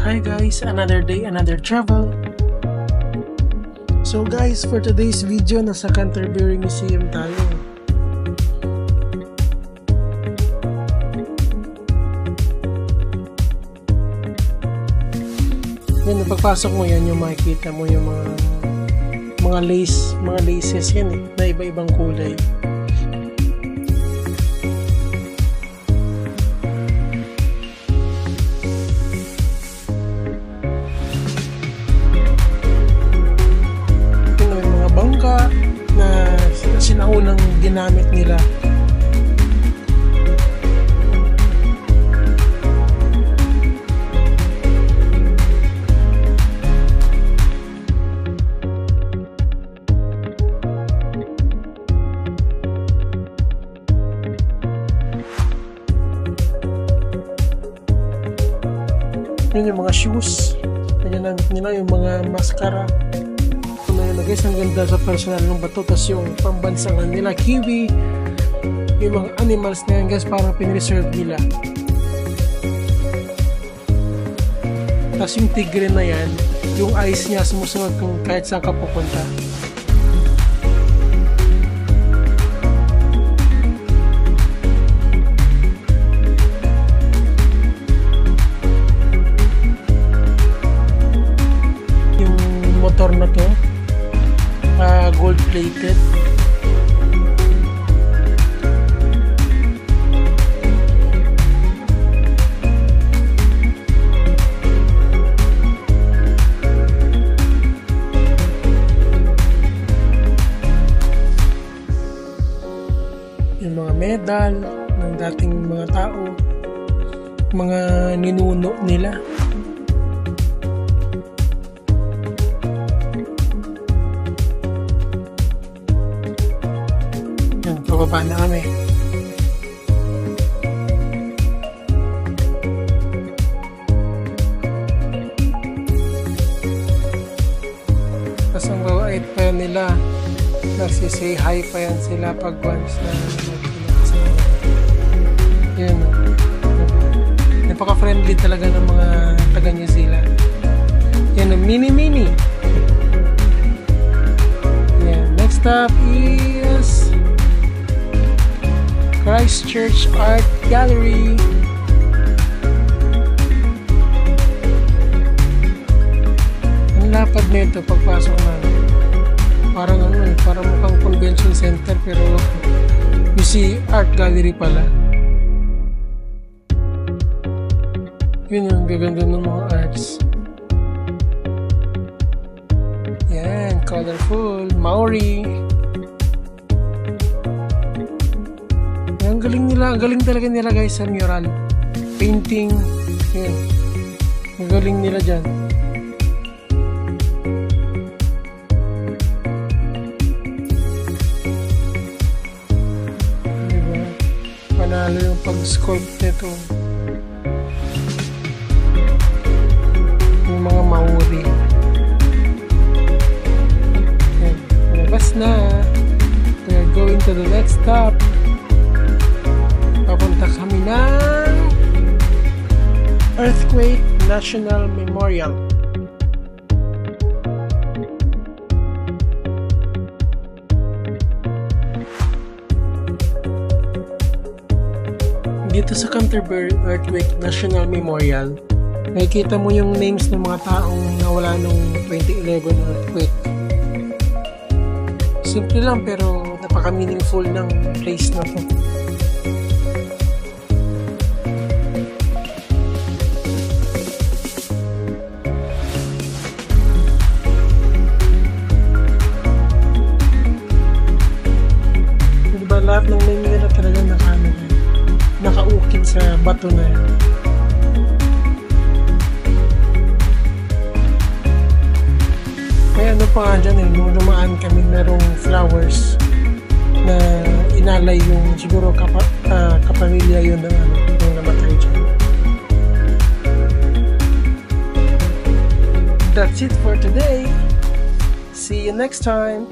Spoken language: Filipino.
Hi guys, another day, another travel. So guys, for today's video, nasa Canterbury Museum tayo. Yan, pagpasok mo yan, yung makikita mo yung mga laces yan eh, na iba-ibang kulay. Na sinaunang ginamit nila. Yun yung mga shoes na ginamit nila, yung mga mascara. Guys, ang ganda sa personal ng bato. Tapos yung pambansangan nila, kiwi, yung mga animals na yan guys, parang pinreserve nila. Tapos yung tigre na yan, yung eyes niya sumusunod kung kahit saan ka pupunta. Yung motor na to, gold plated. Yung mga medal ng dating mga tao, mga ninuno nila. Pababa na kami. Tapos ang bawait pa yan nila, nagsisay hi pa yan sila pag once na yun. Napaka-friendly talaga ng mga taga New Zealand. Yan ang mini. Yan. Next stop is Christchurch Art Gallery. Ang lapad nito pagpasok namin. Parang parang mukhang convention center pero you see art gallery pala. Yun yung gaganda ng mga arts. Yan, colorful, Maori. Ang galing talaga nila guys sa mural painting. Yun, ang galing nila dyan. Diba? Panalo yung pag-sculpt nito. Yung mga Maori. Yan, labas na. We're going to the next stop. Papunta kami ng Earthquake National Memorial. Dito sa Canterbury Earthquake National Memorial, nakikita mo yung names ng mga taong nawala nung 2011 earthquake. Simple lang pero napaka-meaningful ng place na to. Lahat ng name nila talaga nakaukit sa bato na yan. Kaya ano pa nga dyan eh, nung dumaan kami merong flowers na inalay yung siguro kapamilya yun ng namatay dyan. That's it for today. See you next time.